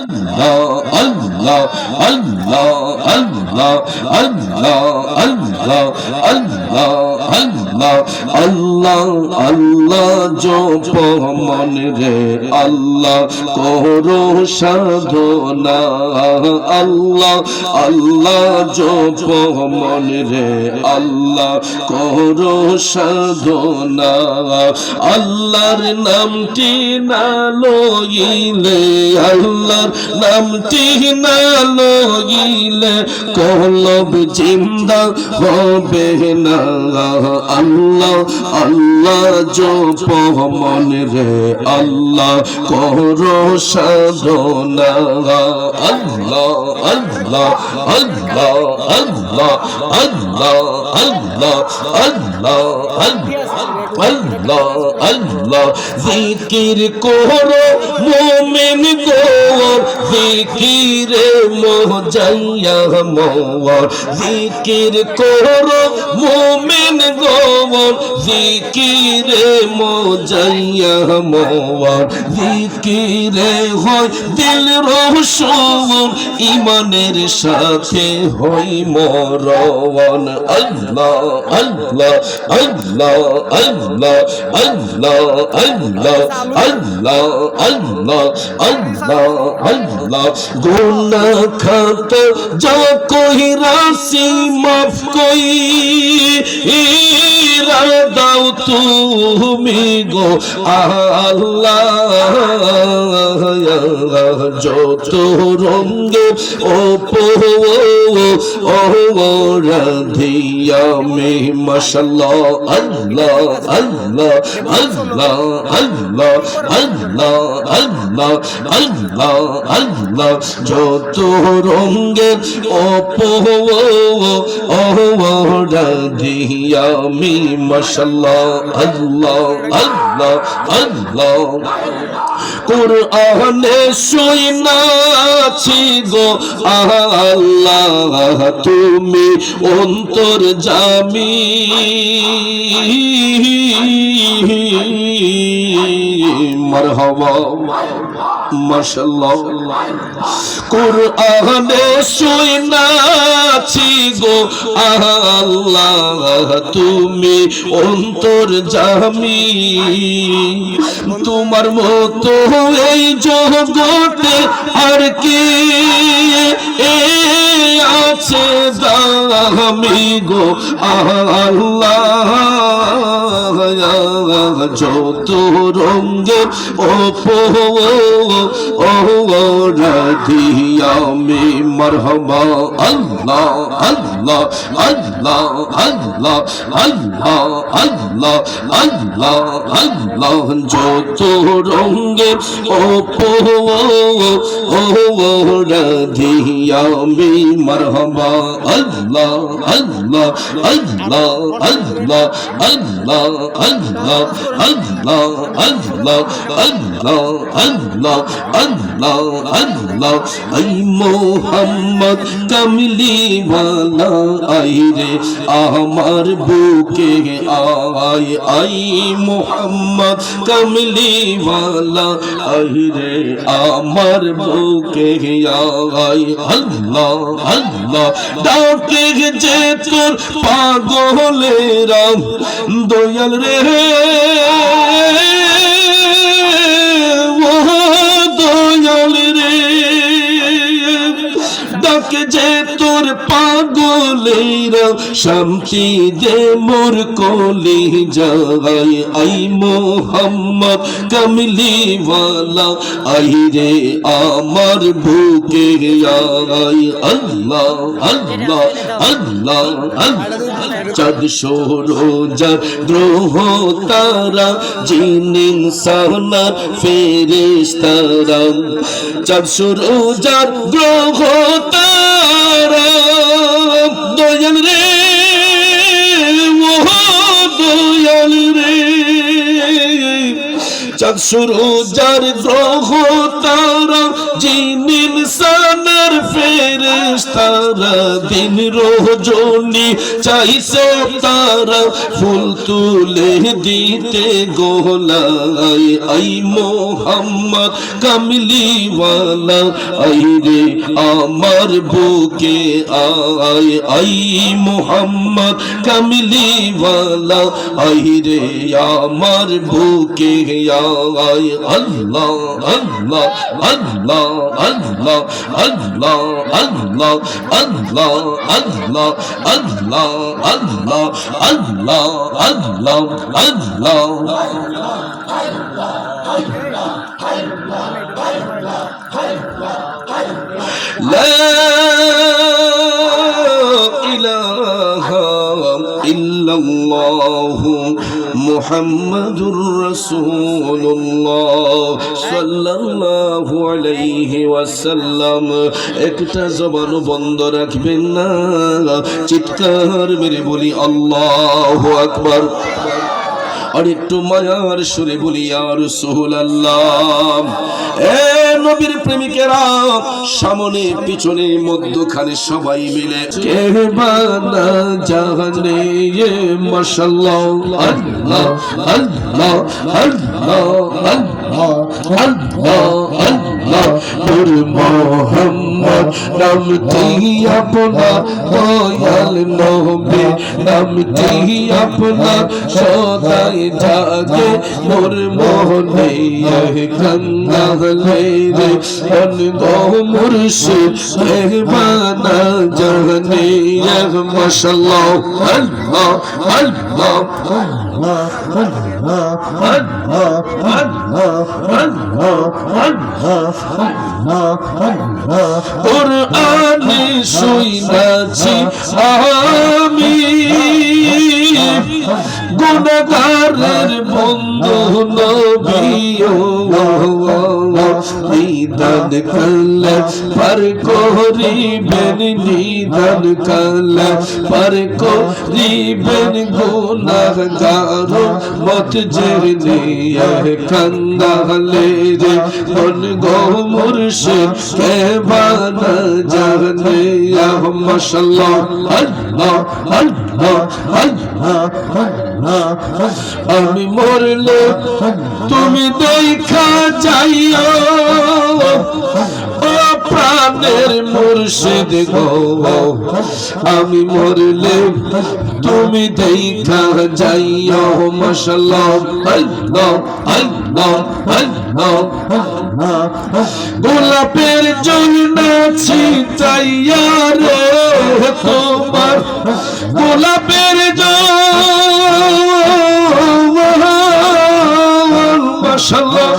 আল্লাহ আল্লাহ আল্লাহ আল্লাহ আল্লাহ আল্লাহ আল্লাহ আল্লাহ আল্লাহ জপ মনে রে আল্লাহ করো সাধনা আল্লাহ আল্লাহ জপ মনে রে আল্লাহ করো সাধনা আল্লাহর নামটি না লইলে আল্লাহর নামটি না লইলে কলব জিন্দা হবে না আল্লাহ আল্লাহ জপ মনে রে আল্লাহ করো সাধনা আল্লাহ আল্লাহ আল্লাহ আল্লাহ আল্লাহ আল্লাহ আল্লাহ আল্লাহ আল্লাহ জিকির করো মুমিন গো জিকিরে মোজাইয়া মোর জিকির করো মুমিন গো জিকিরে মোজাইয়া মোর জিকিরে হয় দিল রোশন ইমানের সাথে হই মরণ আল্লাহ আল্লাহ আল্লাহ আল্লাহ আল্লাহ আল্লাহ আল্লাহ আল্লাহ আল্লাহ আল্লাহ গুনাহ খাতা যা কোই রাশি মাফ কই দাও তুমি গো আল্লাহ যত রঙ্গে রাধিয়া মে মাশাআল্লাহ আল্লাহ আল্লাহ আল্লাহ আল্লাহ আল্লাহ আল্লাহ আল্লাহ আল্লাহ যত রঙ্গে রাধিয়া মে মাশাআল্লাহ আল্লাহ আল্লাহ আল্লাহ কুরআনে শুনাছি গো আল্লাহ তুমি অন্তর্যামী মারহাবা মাশাআল্লাহ কুরআনে শুনাছি গো আল্লাহ তুমি অন্তর্যামী তোমার মতো এই জগতে আর কি আছে দামি গো আল্লাহ যত রঙ্গে রাধিয়া মে মারহাবা আল্লাহ আল্লাহ আল্লাহ আল্লাহ আল্লাহ আল্লাহ আল্লাহ আল্লাহ যত রঙ্গে রাধিয়া মে মারহাবা আল্লাহ আল্লাহ আল্লাহ আল্লাহ আল্লাহ আল্লাহ আল্লাহ আল্লাহ আল্লাহ আল্লাহ আল্লাহ আল্লাহ আই মোহাম্মদ কামলি ওয়ালা আই রে আমার বুকে আয় আই মোহাম্মদ কামলি ওয়ালা আই রে আমার বুকে আয় আল্লাহ আল্লাহ ডাকে যে তোর পাগলেরা দয়াল রে দয়াল রে ডাকে যে তোর পাগলেরা শান্তি দে মোর কলি যায় আই মোহাম্মদ কামলি ওয়ালা আই রে আমার বুকে আয় আল্লাহ আল্লাহ আল্লাহ চাঁদ সূরজ গ্রহ তারা জিন ইনসান ফেরেশতারা চাঁদ সূরজ গ্রহ তারা দয়াল রে ও দয়াল রে চাঁদ সূরজ গ্রহ তারা জিন ইনসান আসমানের ফেরেশতারা দিন রজনী চাইছে তারা ফুল তুলে দিতে গোলায় আই মোহাম্মদ কামলিওয়ালা আই রে আমার বুকে আয় আই মোহাম্মদ কামলিওয়ালা আই রে আমার বুকে আয় আল্লাহ আল্লাহ আল্লাহ আল্লাহ আল্লাহ আল্লাহ আল্লাহ আল্লাহ আল্লাহ আল্লাহ আল্লাহ আল্লাহ আল্লাহ লা ইলাহা ইল্লাল্লাহু মুহাম্মাদুর রাসূলুল্লাহ সাল্লাল্লাহু আলাইহি ওয়াসাল্লাম। একটা জবান বন্ধ রাখবেন না, চিৎকার মেরে বলি আল্লাহু আকবার। আর একটু মায়ার সুরে বলি ইয়া রাসূলুল্লাহ। এ নবীর প্রেমিকেরা, সামনে পিছনে মধ্যখানে সবাই মিলে কে বানা জানে মাশাআল্লাহ আল্লাহ আল্লাহ আল্লাহ আল্লাহ আল্লাহ আল্লাহ নূর মুহাম্মদ নামটি আপনার দয়াল নবী নামটি আপনার সদাই জাগে মোর মোহনে কান্দালে রে অনগো মুর্শিদ বানা জানে মাশাআল্লাহ আল্লাহ আল্লাহ কুরআনে শুনাছি আমি গুনাহগারের বন্ধু নবী নিদান কালে পার করিবেন নিদান কালে পার করিবেন গুনাহগার মত জেনে কান্দালে রে কোন গো মুর্শিদ কে বানা জানে মাশাআল্লাহ আল্লাহ আল্লাহ আল্লাহ আমি মরলে তুমি দেখা যাইও ও প্রাণের মুর্শিদ গো আমি মরলে তুমি দেখা যাইও মাশাআল্লাহ আল্লাহ আল্লাহ আল্লাহ গোলাপের জন্য ছিটাইয়া রে তোমার গোলাপের মাশাআল্লাহ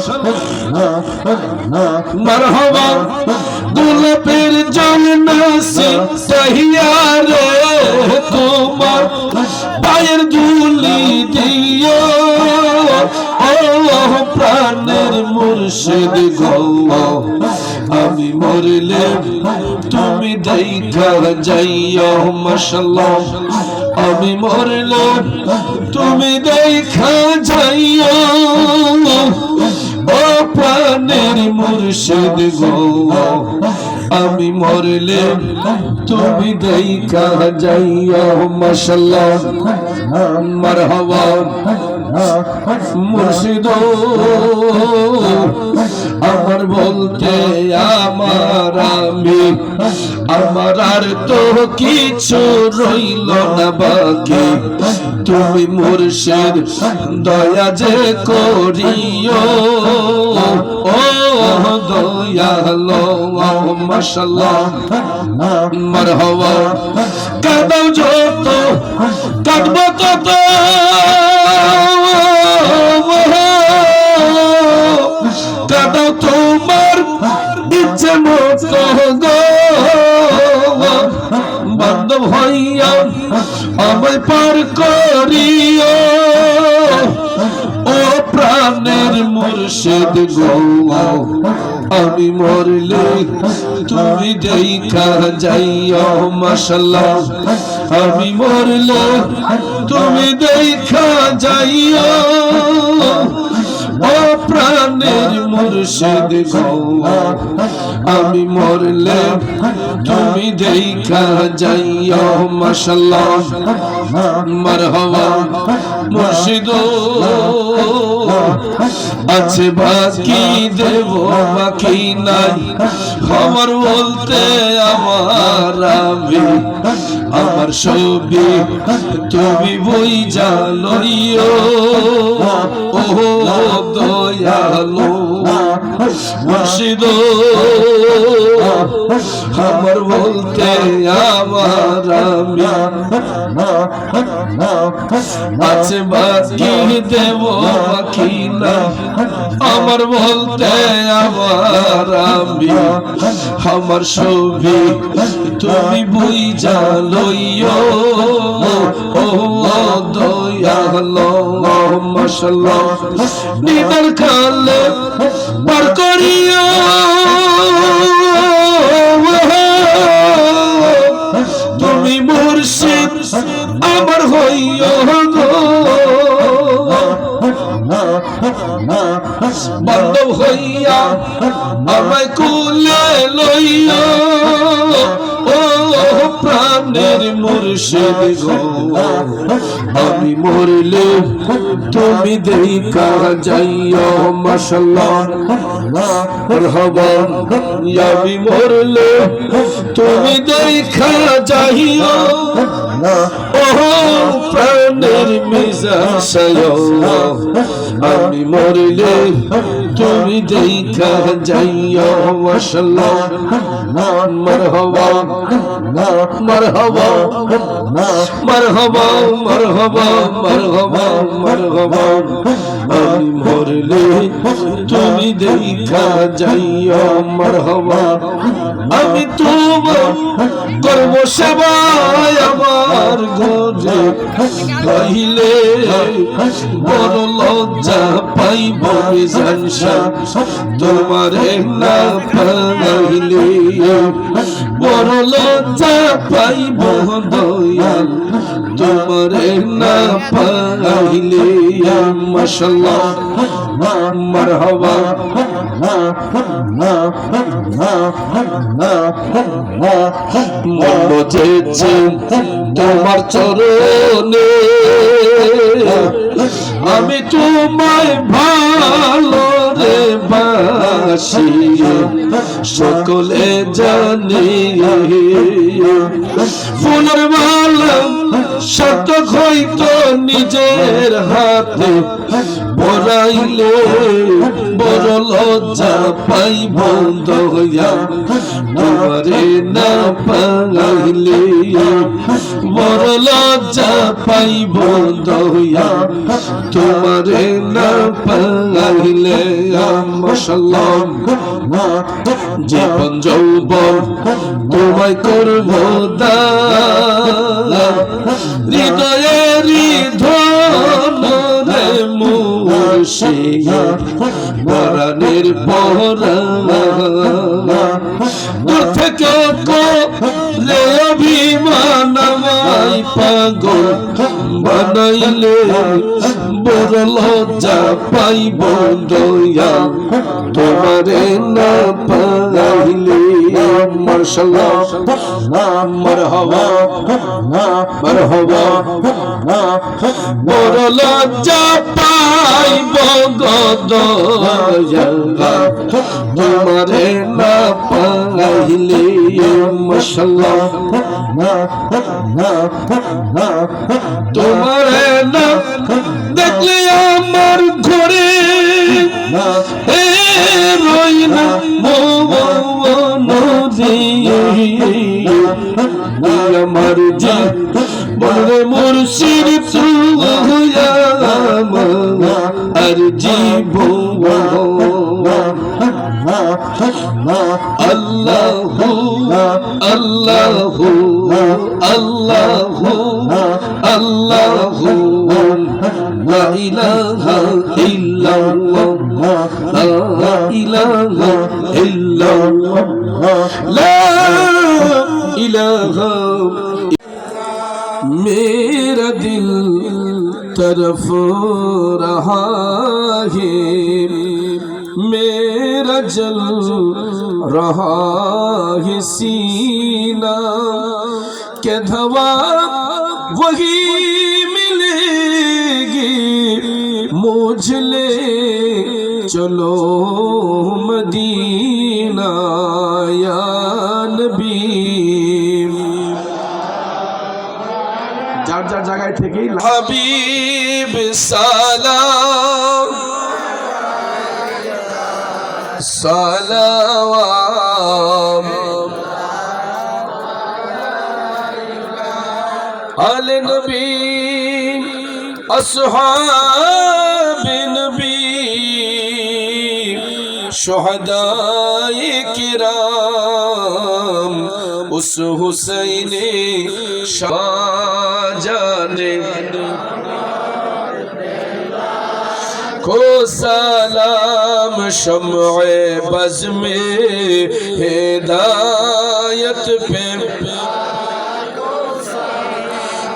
মারহাবা গোলাপের জন্য ছিটাইয়া রে তোমার পায়ের ধুলি দিও ও প্রাণের মুর্শিদ গো আমি মরলে তুমি দেখা যাইও মাশাআল্লাহ আমি মরলে তুমি দেখা যাইও ও প্রাণের মুর্শিদ গো আমি মরলে তুমি দেখা যাইও মাশাআল্লাহ মারহাবা মুর্শিদ আমার বলতে আমার আমি আমার আর তো কিছু রইল না বাকি তুমি মুর্শিদ দয়া যে করিও ও দয়ালো মাশাআল্লাহ মারহাবা কাঁদাও যত কাঁদবো তত কাঁদাও তোমার ইচ্ছে মতো গো বান্ধব হইয়া আমায় পার করিও ও প্রাণের মুর্শিদ গো আমি মরলে তুমি দেখা যাইও মাশাআল্লাহ আমি মরলে তুমি দেখা যাইও ও ও প্রাণের মুর্শিদ গো আমি মরলে তুমি দেখা যাইও মাশাআল্লাহ মারহাবা মুর্শিদ আছে বাকি দেব বাকি নাই খবর বলতে আমার আমি আমার ছবি তুমি বই জালইও ও দয়ালো মুর্শিদ খবর বলতে আমার আমি আছে বাকি দেব বাকি না আমার বলতে আমার আমি আমার ছবি তুমি বই জালইও ও দয়ালো মাশাআল্লাহ নিদার খালে পার করিও তুমি মুর্শিদ আমার হইও গো বান্ধব হইয়া আমায় কুলে লইয়া ও প্রাণের মুর্শিদ গো আমি মরলে তুমি দেখা যাইও মাশাআল্লাহ মারহাবা আমি মরলে তুমি দেখা যাইও ও প্রাণের মিজান সায়ো আমি মরলে তুমি দেখা যাইও মাশাআল্লাহ মারহাবা মারহাবা মারহাবা মারহাবা মারহাবা মারহাবা আমি মরলে তুমি দেখা যাইও মারহাবা আমি তোমার করব সেবা আমার ঘরে পাইলে বড় লজ্জা পাইব জানসা তোমারে না পাইলে বড় লজ্জা পাইব দয়াল তোমারে না পাইলে মাশাআল্লাহ মারহাবা মন চেয়েছে তোমার চরণে আমি তোমায় ভালো রে বাসি সকলে জানি ফুলের মালা শত হইতো নিজের হাতে পরাইলে বড় লজ্জা পাইব দয়া তোমারে না পাইলে বড় লজ্জা পাইব দয়া তোমারে না পাইলে মাশাআল্লাহ জীবন যৌবন তোমায় করব দান হৃদয়েরই ধন রে মুর্শিদ পরাণের পরাণ দূর থেকে রে অভিমান আমায় পাগল বানাইলে বড় লজ্জা পাইব দয়া তোমারে না পাইলে মাশাআল্লাহ মারহাবা মারহাবা বড় লজ্জা পাইব দয়া তোমারে না পাইলে মাশাআল্লাহ তোমারে না দেখলে আমার ঘরে রই না আমার জি বলে মুর্শিদ তুইয়া আর জীব আল্লাহু আল্লাহু আল্লাহু আল্লাহু লা ইলাহা ইল্লাল্লাহ লা ইলাহা ইল্লাল্লাহ লা ইলাহা मेरा दिल तरफ रहा है, मेरा जल रहा है सीना, के धवा वही मिलेगी मुझे ले चलो मदीना या नबी। जार जार जगह থেকে हबीब सलाम सलाम आले नबी अस्हाब नबी शुहदाए किराम उस हुसैन शाहजाने को सलाम शम्ए बज़ में हिदायत पे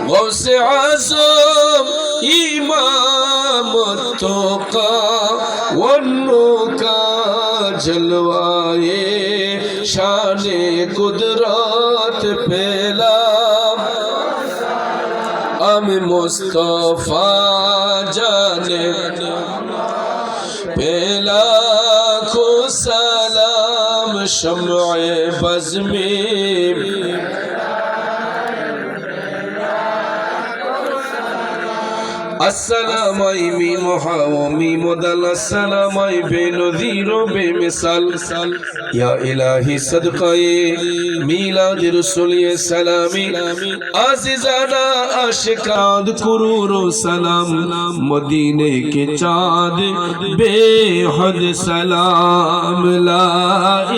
गौसे आज़म इमाम तोका वन्नो का जलवाए शाने कुदरत पेला हम मुस्तफा जाने पेला को सलाम शम्ए बज़ में अस्सलामाई मीम हाओ मीम दल अस्सलामाई बेनज़ीर बेमिसाल या इलाही सदक़ाए मीलाद रसूल सलामी आज़िज़ाना आशिकाद कुरूरो सलाम मदीने के चाँद बेहद सलाम ला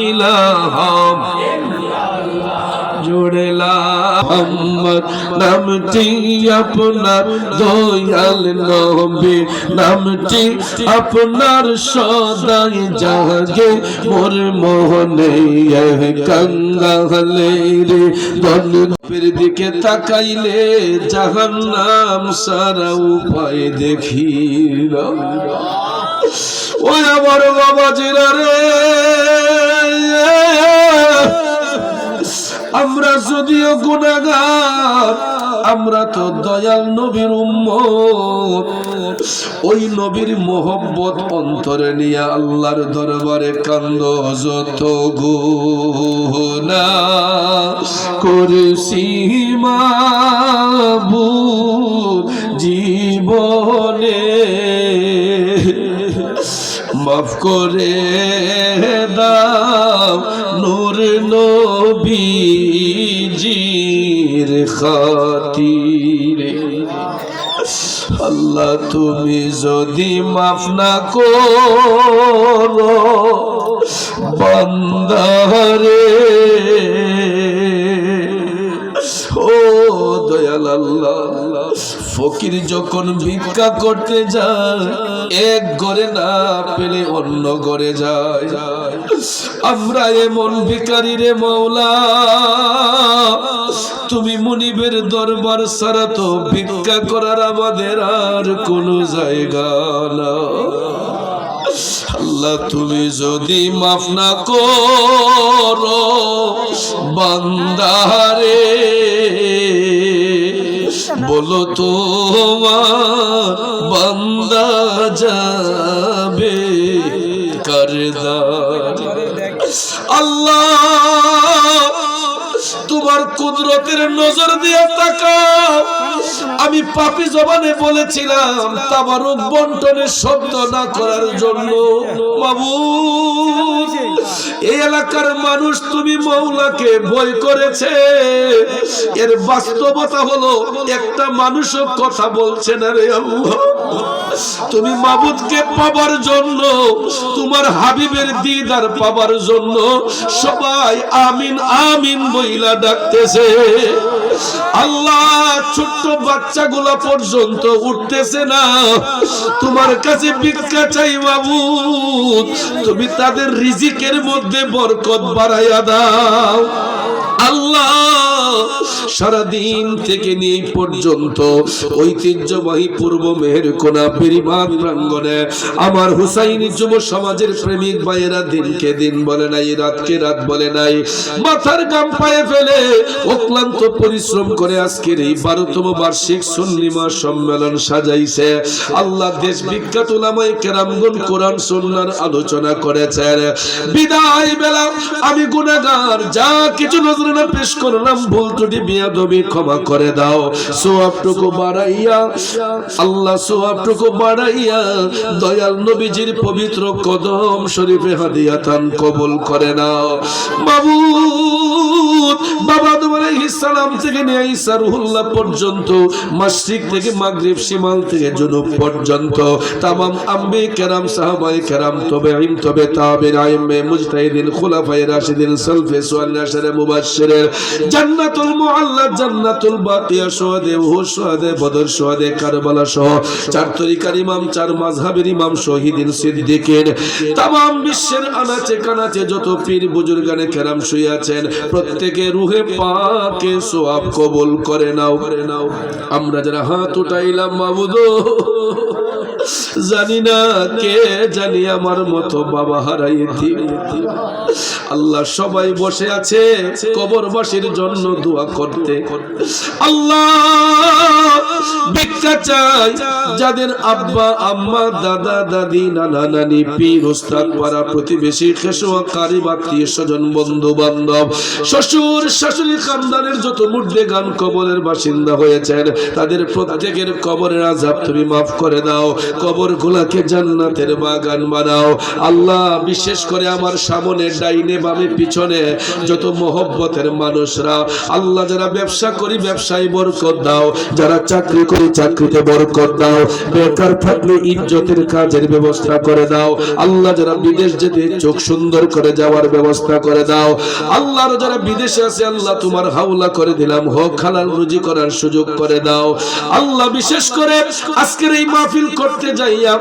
इलाहा जुड़ला मोहम्मद नामटी আপনার দয়াল নবী নামটি আপনার সদাই জাগে মোর মোহনে কাঙ্গালে রে দনপের দিকে তাকাইলে জাহান্নাম সারা উপায় দেখিল ওই আমার বাবাজিরা রে আমরা যদিও গুনাহগার আমরা তো দয়াল নবীর উম্মত ওই নবীর মোহব্বত অন্তরে নিয়ে আল্লাহর দরবারে কান্দ যত গুনাহ করেছি মাবুদ জীবনে মাফ করে দাও নূর নবীজির খাতিরে আল্লাহ তুমি যদি মাফ না করো বান্দারে ও দয়াল আল্লাহ ফকির যখন ভিক্ষা করতে যায় এক ঘরে না পেলে অন্য ঘরে যায় আমরা এমন ভিখারি রে মাওলা তুমি মুনিবের দরবার ছাড়া তো ভিক্ষা করার আমাদের আর কোনো জায়গা না আল্লাহ তুমি যদি মাফ না করো বান্দারে বলো তোমার বান্দা যাবে কারদার আল্লাহ তোমার কুদরতের নজর দিয়ে তাকাও আমি পাপী জবানে বলেছিলাম তাবারুক বন্টনের শব্দ না করার জন্য মাবুদ এই এলাকার মানুষ তুমি মাওলাকে ভয় করেছে এর বাস্তবতা হলো একটা মানুষও কথা বলছে না রে আল্লাহ তুমি মাবুদকে পাবার জন্য তোমার হাবিবের দিদার পাবার জন্য সবাই আমিন আমিন বইলা ডাকতেছে আল্লাহ ছোট্ট বাচ্চাগুলা পর্যন্ত উঠতেছে না তোমার কাছে ভিক্ষা চাই মাবুদ তুমি তাদের রিজিকের মধ্যে বরকত বাড়াইয়া দাও আল্লাহ সারাদিন থেকে নিয়ে পর্যন্ত ঐতিহ্যবাহী পূর্ব মেহেরকোনা বেরিবাদ প্রাঙ্গণে আমার হুসাইনি যুব সমাজের প্রেমিক ভাইয়েরা দিনকে দিন বলে নাই, রাতকে রাত বলে নাই, মাথার গাম পায়ে ফেলে অক্লান্ত পরিশ্রম করে আজকের এই 12তম বার্ষিক সুন্নি সম্মেলন সাজাইছে। আল্লাহ দেশ বিখ্যাত উলামায়ে কেরামগণ কোরআন সুন্নাহর আলোচনা করেছেন। বিদায় বেলা আমি গুনাহগার, যা কিছু নজরানা পেশ করলাম ভুল ত্রুটি বিয়াদবি ক্ষমা করে দাও। সওয়াবটুকু বাড়াইয়া আল্লাহ সওয়াবটুকু বাড়াইয়া দয়াল নবীজির পবিত্র কদম শরীফে হাদিয়াতান কবুল করে নাও। মাবুদ, বাবা আদম আলাইহিস সালাম থেকে নিয়ে ঈসা রুহুল্লাহ পর্যন্ত, মাশরিক থেকে মাগরিব, শিমাল থেকে জুনুব পর্যন্ত তামাম আম্বিয়া কেরাম, সাহাবায়ে কেরাম, তাবেঈন, তবে তাবেঈন, আইম্মে মুজতাহিদিন, খুলাফায়ে রাশিদিন, সালফে সালেহিন, আশারে মুবাশশিরের, জান্নাতুল মুআল্লা, জান্নাতুল বাকিয়া, শুহাদে উহুদ, শুহাদে বদর, শুহাদে কারবালা সহ চার তরিকার ইমাম, চার মাযহাবের ইমাম, শহীদিন, সিদ্দিকিন, তামাম বিশ্বের আনাচে কানাচে যত পীর বুজুর্গানে কেরাম শুয়ে আছেন প্রত্যেকে রুহে পাকে সওয়াব কবুল করে নাও। আমরা যারা হাত উঠাইলাম মাবুদ, জানি না কে জানি আমার মতো বাবা হারাইছি। আল্লাহ সবাই বসে আছে কবরবাসীর জন্য দোয়া করতে। আল্লাহ ভিক্ষা চাই যাদের আব্বা আম্মা, দাদা দাদি, নানা নানি, পীর উস্তাদ, পাড়া প্রতিবেশী, খেশোয়া কারিব, আত্মীয় স্বজন, বন্ধু বান্ধব, শ্বশুর শাশুড়ি, খানদানের যত মুর্দেগান কবরের বাসিন্দা হয়েছেন তাদের প্রত্যেকের কবরের আযাব তুমি মাফ করে দাও, কবর গুলাকে জান্নাতের বাগান বানাও। আল্লাহ বিশেষ করে আমার সামনে, ডাইনে, বামে, পিছনে যত মহব্বতের মানুষরা, আল্লাহ যারা ব্যবসা করি ব্যবসায় বরকত দাও, যারা চাকরি করি চাকরিতে বরকত দাও, বেকার থাকলে ইজ্জতের কাজের ব্যবস্থা করে দাও। আল্লাহ যারা বিদেশ যেতে চোখ সুন্দর করে যাওয়ার ব্যবস্থা করে দাও। আল্লাহ যারা বিদেশে আছে আল্লাহ তোমার হাওলা করে দিলাম, হোক হালাল রুজি করার সুযোগ করে দাও। আল্লাহ বিশেষ করে আজকের এই মাহফিল করতে যাইয়া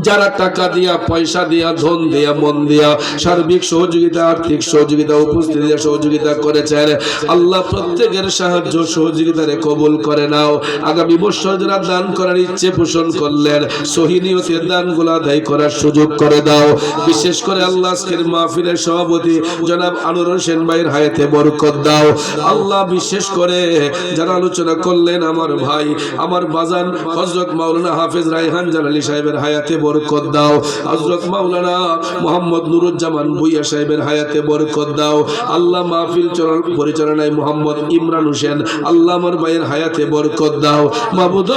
যারা টাকা দিয়া, পয়সা দিয়া, ধন দিয়া, মন দিয়া, সার্বিক সহযোগিতা, আর্থিক সহযোগিতা, উপস্থিতি সহযোগিতা করেছেন আল্লাহ প্রত্যেকের সাহায্য সহযোগিতারে কবুল করে নাও। আগামী বছর যারা দান করার ইচ্ছে পোষণ করলেন সহি নিয়তে দানগুলো আদায় করার সুযোগ করে দাও। বিশেষ করে আল্লাহ আজকের মাহফিলের সভাপতি জনাব আনোয়ার হোসেন ভাইয়ের হায়াতে বরকত দাও। আল্লাহ বিশেষ করে যারা আলোচনা করলেন আমার ভাই, আমার বাজান হযরত মাওলানা হাফেজ রায়হান জালালী সাহেবের হায়াতে বরকত দাও। হযরত মাওলানা মোহাম্মদ নুরুজ্জামান ভুইয়া সাহেবের হায়াতে বরকত দাও। আল্লাহ মাহফিল পরিচালনায় মোহাম্মদ ইমরান হোসেন, আল্লাহ আমার ভাইয়ের হায়াতে বরকত দাও। মাবুদ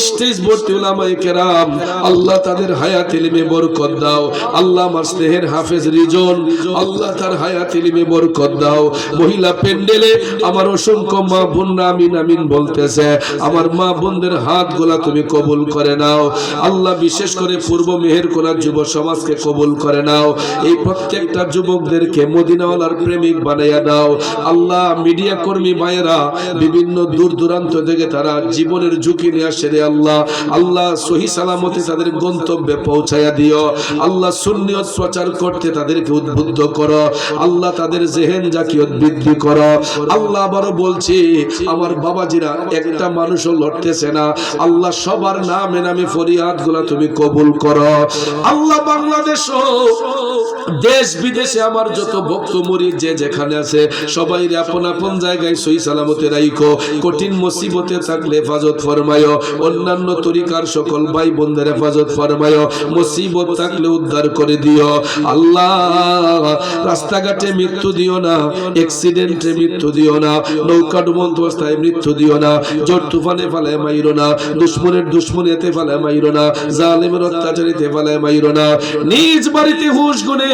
স্টেজ ভর্তি উলামায়ে কেরাম, আল্লাহ তাদের হায়াত ইলমে বরকত দাও। আল্লাহ আমার স্নেহের হাফেজ রিজন, আল্লাহ তার হায়াত ইলমে বরকত দাও। মহিলা প্যান্ডেলে আমার অসংখ্য মা বোনরা আমিন আমিন বলতেছে, আমার মা বোনদের হাত গোলা তুমি কবুল করে নাও। আল্লাহ বিশেষ করে পূর্ব মেহেরকোনা যুব সমাজকে কবুল করে নাও। এই প্রত্যেকটা যুবকদেরকে মদিনাওয়ালার প্রেমিক বানাইয়া দাও। আল্লাহ মিডিয়া কর্মী ভাইয়েরা বিভিন্ন দূর দূরান্ত থেকে তারা জীবনের ঝুঁকি নিয়ে আসে রে আল্লাহ, আল্লাহ সহি সালামতে তাদের গন্তব্যে পৌঁছায়া দিও। আল্লাহ সুন্নিয়ত প্রচার করতে তাদেরকে উদ্বুদ্ধ করো। আল্লাহ তাদের জেহেন জাকিয়ত বৃদ্ধি করো। আল্লাহ আবারও বলছি আমার বাবাজিরা একটা মানুষও লড়তেছে না, আল্লাহ সবার নামে নামে ফরিয়াদ গুলা তুমি কবুল করো। আল্লাহ বাংলাদেশ দেশ বিদেশে আমার যত ভক্ত মুরিদ যে যেখানে আছে সবাই আপন আপন জায়গায় সহি সালামতে রাইখো। কঠিন মুসিবতে থাকলে হেফাজত ফরমায়ো, অন্যান্য তরিকার সকল ভাই বোনদের হেফাজত ফরমায়ো, মুসিবত থাকলে উদ্ধার করে দিও। আল্লাহ রাস্তাঘাটে মৃত্যু দিও না, অ্যাক্সিডেন্টে মৃত্যু দিও না, নৌকা ডুবন্ত অবস্থায় মৃত্যু দিও না, ঝড় তুফানে ফালায় মাইরো না, দুশ্মনের দুশ্মনীতে ফালায় মাইরো না, জালেমের অত্যাচারিতে ফালায় মাইরো না। নিজ বাড়িতে হুশ গুনে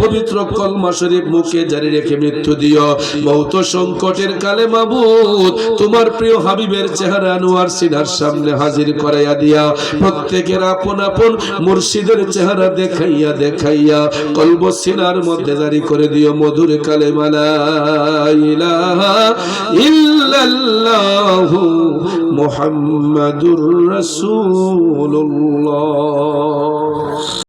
পবিত্র কলমা শরীফ মুখে জারি রেখে মৃত্যু দিও। মৌত সংকটের কালে মাবুদ তোমার প্রিয় হাবিবের চেহারা আনোয়ার সিনার সামনে হাজির করাইয়া দিয়া প্রত্যেকের আপন আপন মুর্শিদের চেহারা দেখাইয়া দেখাইয়া কলব সিনার মধ্যে জারি করে দিও মধুর কালেমা লা ইলাহা ইল্লাল্লাহু মুহাম্মাদুর রাসূলুল্লাহ।